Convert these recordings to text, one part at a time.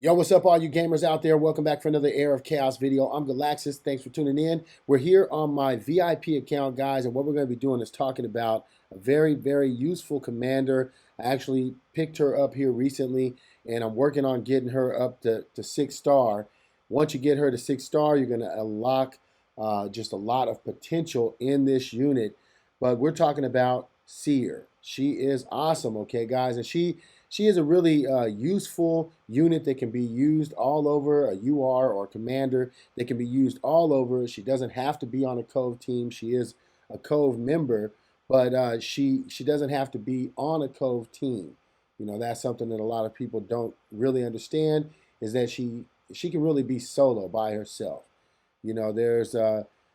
Yo, what's up, all you gamers out there? Welcome back for another Air of Chaos video. I'm Galaxus. Thanks for tuning in. We're here on my VIP account, guys, and what we're going to be doing is talking about a very, very useful commander. I actually picked her up here recently, and I'm working on getting her up to 6-star. Once you get her to 6-star, you're going to unlock just a lot of potential in this unit. But we're talking about Seer. She is awesome, okay, guys, and she is a really useful unit that can be used all over a UR or commander. That can be used all over. She doesn't have to be on a Cove team. She is a Cove member, but she doesn't have to be on a Cove team. You know, that's something that a lot of people don't really understand, is that she can really be solo by herself. You know, there's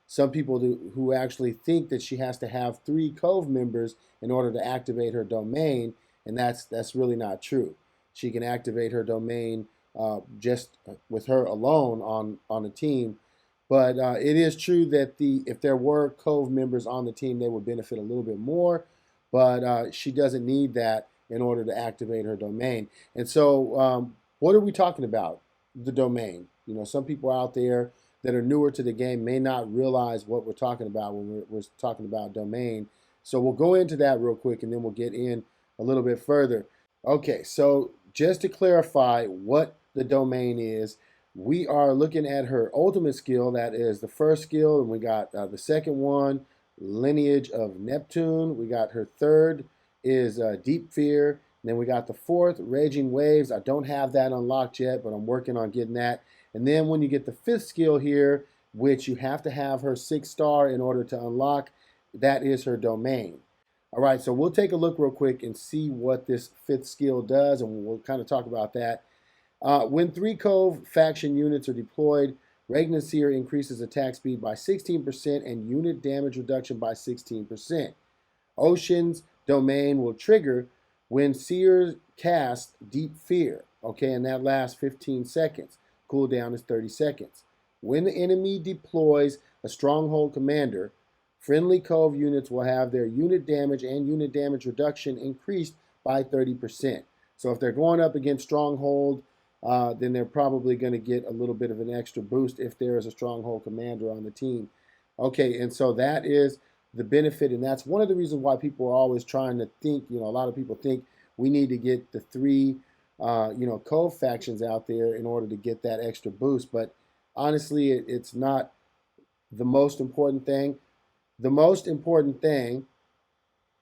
some people who actually think that she has to have 3 Cove members in order to activate her domain, and that's really not true. She can activate her domain just with her alone on the team. But it is true that if there were Cove members on the team, they would benefit a little bit more. But she doesn't need that in order to activate her domain. And so, what are we talking about? The domain. You know, some people out there that are newer to the game may not realize what we're talking about when we're talking about domain. So we'll go into that real quick, and then we'll get in a little bit further. Okay, so just to clarify what the domain is, we are looking at her ultimate skill. That is the first skill, and we got the second one, Lineage of Neptune. We got her third is Deep Fear. And then we got the fourth, Raging Waves. I don't have that unlocked yet, but I'm working on getting that. And then when you get the fifth skill here, which you have to have her 6-star in order to unlock, that is her domain. All right, so we'll take a look real quick and see what this fifth skill does, and we'll kind of talk about that. When 3 Cove faction units are deployed, Regnan Seer increases attack speed by 16% and unit damage reduction by 16%. Ocean's domain will trigger when Seer casts Deep Fear, okay, and that lasts 15 seconds. Cooldown is 30 seconds. When the enemy deploys a stronghold commander, friendly Cove units will have their unit damage and unit damage reduction increased by 30%. So if they're going up against Stronghold, then they're probably going to get a little bit of an extra boost if there is a Stronghold commander on the team. Okay, and so that is the benefit, and that's one of the reasons why people are always trying to think, you know, a lot of people think we need to get the 3, Cove factions out there in order to get that extra boost. But honestly, it's not the most important thing. The most important thing,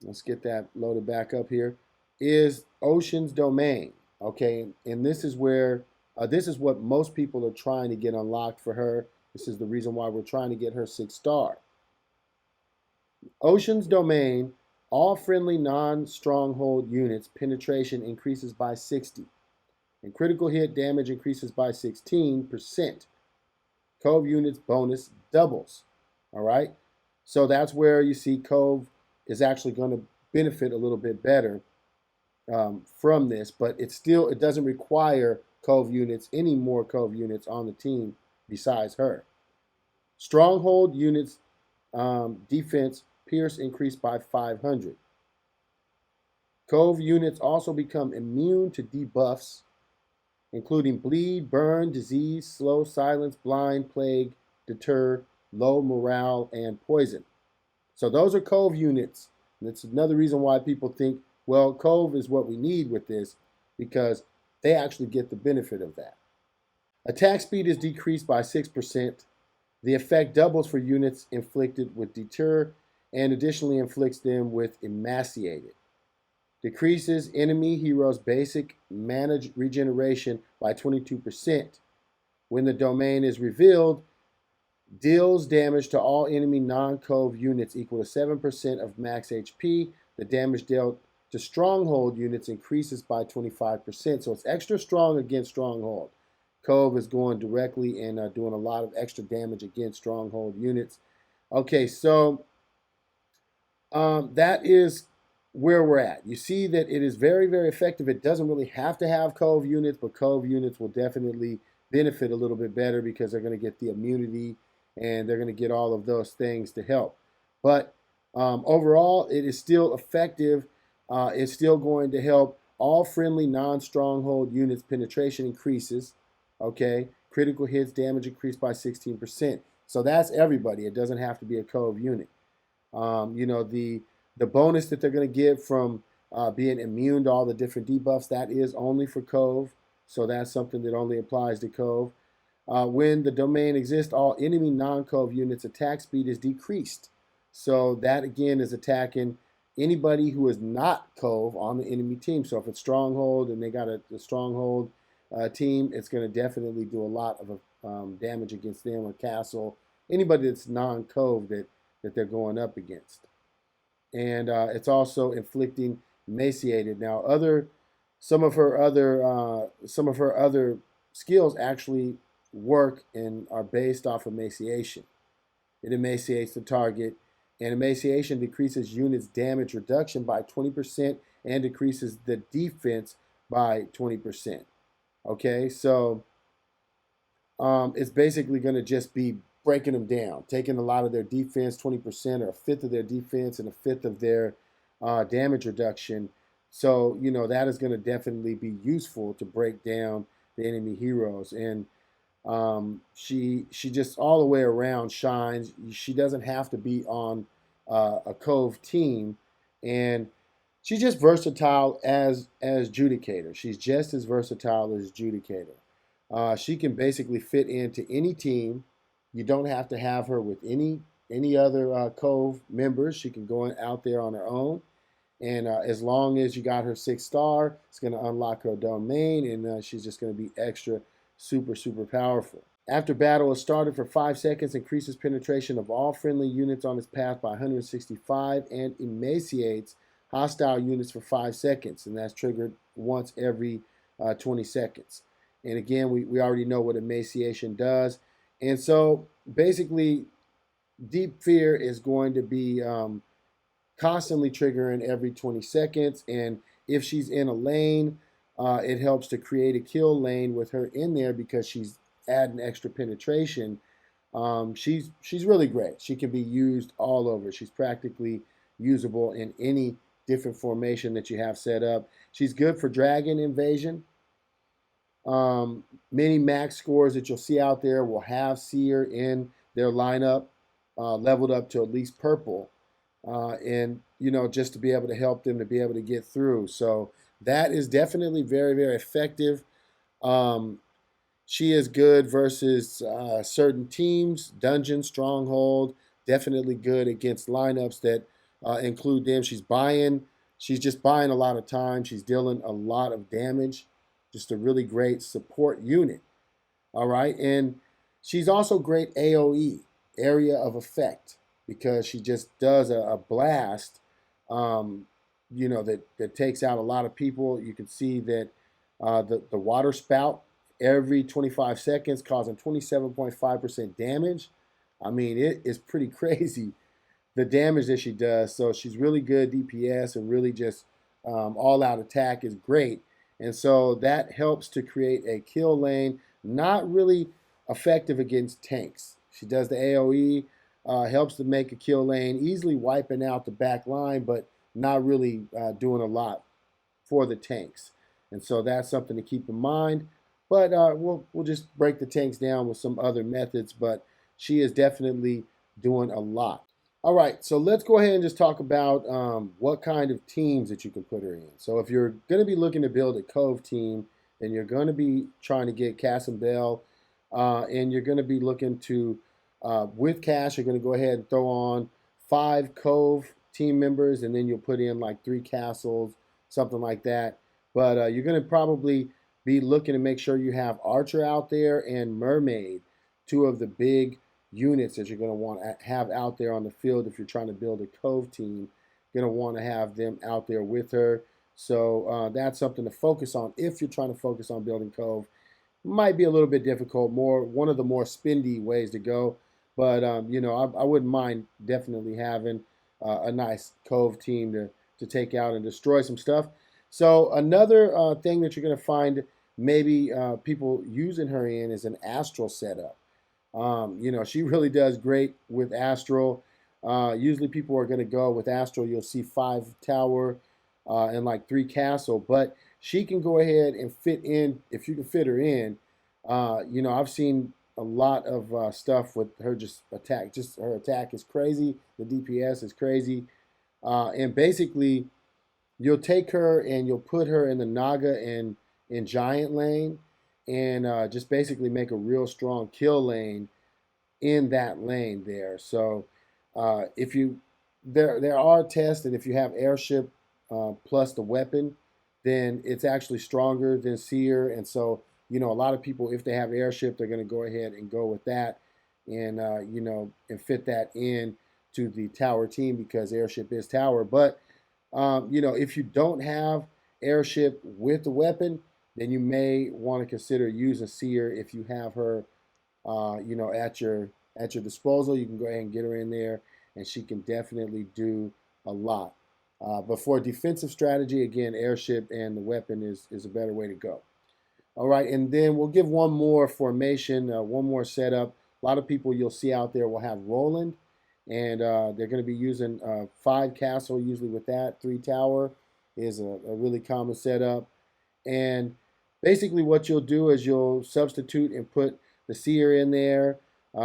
let's get that loaded back up here, is Ocean's domain. Okay, and this is where this is what most people are trying to get unlocked for her. This is the reason why we're trying to get her 6-star. Ocean's domain, all friendly non-stronghold units penetration increases by 60, and critical hit damage increases by 16%. Cove units bonus doubles. All right. So that's where you see Cove is actually going to benefit a little bit better from this, but it doesn't require Cove units, any more Cove units on the team besides her. Stronghold units defense pierce increased by 500. Cove units also become immune to debuffs, including bleed, burn, disease, slow, silence, blind, plague, deter, low morale, and poison. So those are Cove units. And that's another reason why people think, well, Cove is what we need with this, because they actually get the benefit of that. Attack speed is decreased by 6%. The effect doubles for units inflicted with Deter and additionally inflicts them with Emaciated. Decreases enemy heroes' basic mana regeneration by 22%. When the domain is revealed, deals damage to all enemy non-Cove units equal to 7% of max HP. The damage dealt to Stronghold units increases by 25%. So it's extra strong against Stronghold. Cove is going directly and doing a lot of extra damage against Stronghold units. Okay, so that is where we're at. You see that it is very, very effective. It doesn't really have to have Cove units, but Cove units will definitely benefit a little bit better because they're going to get the immunity and they're going to get all of those things to help. But overall, it is still effective. It's still going to help All friendly non-stronghold units penetration increases. Okay, critical hits damage increased by 16%. So that's everybody. It doesn't have to be a Cove unit. The bonus that they're going to get from being immune to all the different debuffs, that is only for Cove. So that's something that only applies to Cove. When the domain exists, all enemy non-Cove units' attack speed is decreased. So that again is attacking anybody who is not Cove on the enemy team. So if it's Stronghold and they got a Stronghold team, it's going to definitely do a lot of damage against them, or Castle, anybody that's non-Cove that they're going up against. And it's also inflicting emaciated. Now, some of her other skills actually work and are based off emaciation. It emaciates the target, and emaciation decreases units' damage reduction by 20% and decreases the defense by 20%. Okay, so it's basically going to just be breaking them down, taking a lot of their defense, 20% or a fifth of their defense and a fifth of their damage reduction. So, that is going to definitely be useful to break down the enemy heroes. And she just all the way around shines. She doesn't have to be on a Cove team. And she's just versatile as Judicator. She's just as versatile as Judicator. She can basically fit into any team. You don't have to have her with any other Cove members. She can go out there on her own. And as long as you got her 6-star, it's going to unlock her domain, and she's just going to be extra, super, super powerful. After battle is started for 5 seconds, increases penetration of all friendly units on its path by 165 and emaciates hostile units for 5 seconds. And that's triggered once every 20 seconds. And again, we already know what emaciation does. And so basically, Deep Fear is going to be constantly triggering every 20 seconds. And if she's in a lane, it helps to create a kill lane with her in there because she's adding extra penetration. She's really great. She can be used all over. She's practically usable in any different formation that you have set up. She's good for dragon invasion. Many max scores that you'll see out there will have Seer in their lineup, leveled up to at least purple. And just to be able to help them to be able to get through. So that is definitely very, very effective. She is good versus certain teams, Dungeon, Stronghold, definitely good against lineups that include them. She's just buying a lot of time. She's dealing a lot of damage. Just a really great support unit. All right, and she's also great AoE, area of effect, because she just does a blast, that takes out a lot of people. You can see that the water spout every 25 seconds causing 27.5% damage. I mean, it is pretty crazy, the damage that she does. So she's really good DPS, and really just all-out attack is great. And so that helps to create a kill lane, not really effective against tanks. She does the AoE, helps to make a kill lane, easily wiping out the back line, but not really doing a lot for the tanks. And so that's something to keep in mind. But we'll just break the tanks down with some other methods, but she is definitely doing a lot. All right, so let's go ahead and just talk about what kind of teams that you can put her in. So if you're going to be looking to build a Cove team, then you're going to be trying to get Cass and Bell, and you're going to be looking to, with Cass, you're going to go ahead and throw on 5 Cove team members, and then you'll put in like 3 castles, something like that. But you're going to probably be looking to make sure you have Archer out there and Mermaid, 2 of the big units that you're going to want to have out there on the field. If you're trying to build a Cove team, you're going to want to have them out there with her. So that's something to focus on if you're trying to focus on building Cove. Might be a little bit difficult, one of the more spendy ways to go, but I wouldn't mind definitely having a nice Cove team to take out and destroy some stuff. So another thing that you're going to find maybe people using her in is an Astral setup. She really does great with Astral. Usually people are going to go with Astral. You'll see 5 tower and like 3 castle, but she can go ahead and fit in if you can fit her in. You know, I've seen a lot of stuff with her just attack. Just her attack is crazy. The DPS is crazy. And basically, you'll take her and you'll put her in the Naga and in Giant lane, and just basically make a real strong kill lane in that lane there. So if you there are tests, and if you have airship plus the weapon, then it's actually stronger than Seer. And so you know a lot of people, if they have airship, they're going to go ahead and go with that, and you know, and fit that in to the tower team because airship is tower. But you know, if you don't have airship with the weapon, then you may want to consider using Seer if you have her you know, at your disposal. You can go ahead and get her in there, and she can definitely do a lot. But for defensive strategy, again, airship and the weapon is a better way to go. All right, and then we'll give one more formation, one more setup. A lot of people you'll see out there will have Roland, and they're going to be using 5 castle usually with that. 3 tower is a really common setup. And basically what you'll do is you'll substitute and put the Seer in there.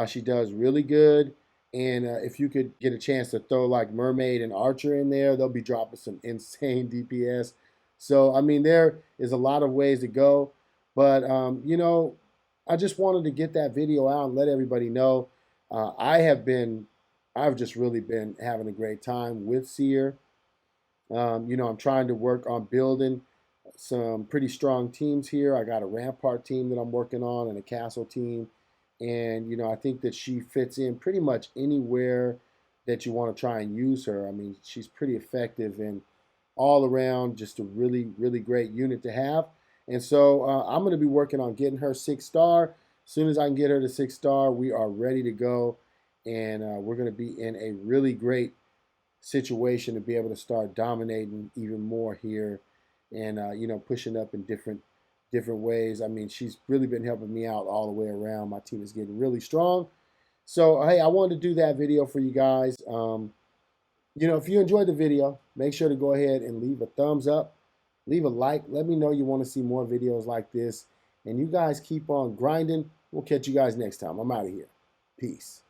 She does really good. And if you could get a chance to throw like Mermaid and Archer in there, they'll be dropping some insane DPS. So, I mean, there is a lot of ways to go. But, you know, I just wanted to get that video out and let everybody know. I've just really been having a great time with Seer. You know, I'm trying to work on building some pretty strong teams here. I got a Rampart team that I'm working on and a Castle team. And, you know, I think that she fits in pretty much anywhere that you want to try and use her. I mean, she's pretty effective and all around just a really, really great unit to have. And so I'm going to be working on getting her 6-star. As soon as I can get her to 6-star, we are ready to go. And we're going to be in a really great situation to be able to start dominating even more here, and you know, pushing up in different ways. I mean, she's really been helping me out all the way around. My team is getting really strong. So hey, I wanted to do that video for you guys. You know, if you enjoyed the video, make sure to go ahead and leave a thumbs up, leave a like. Let me know you want to see more videos like this, and you guys keep on grinding. We'll catch you guys next time. I'm out of here. Peace.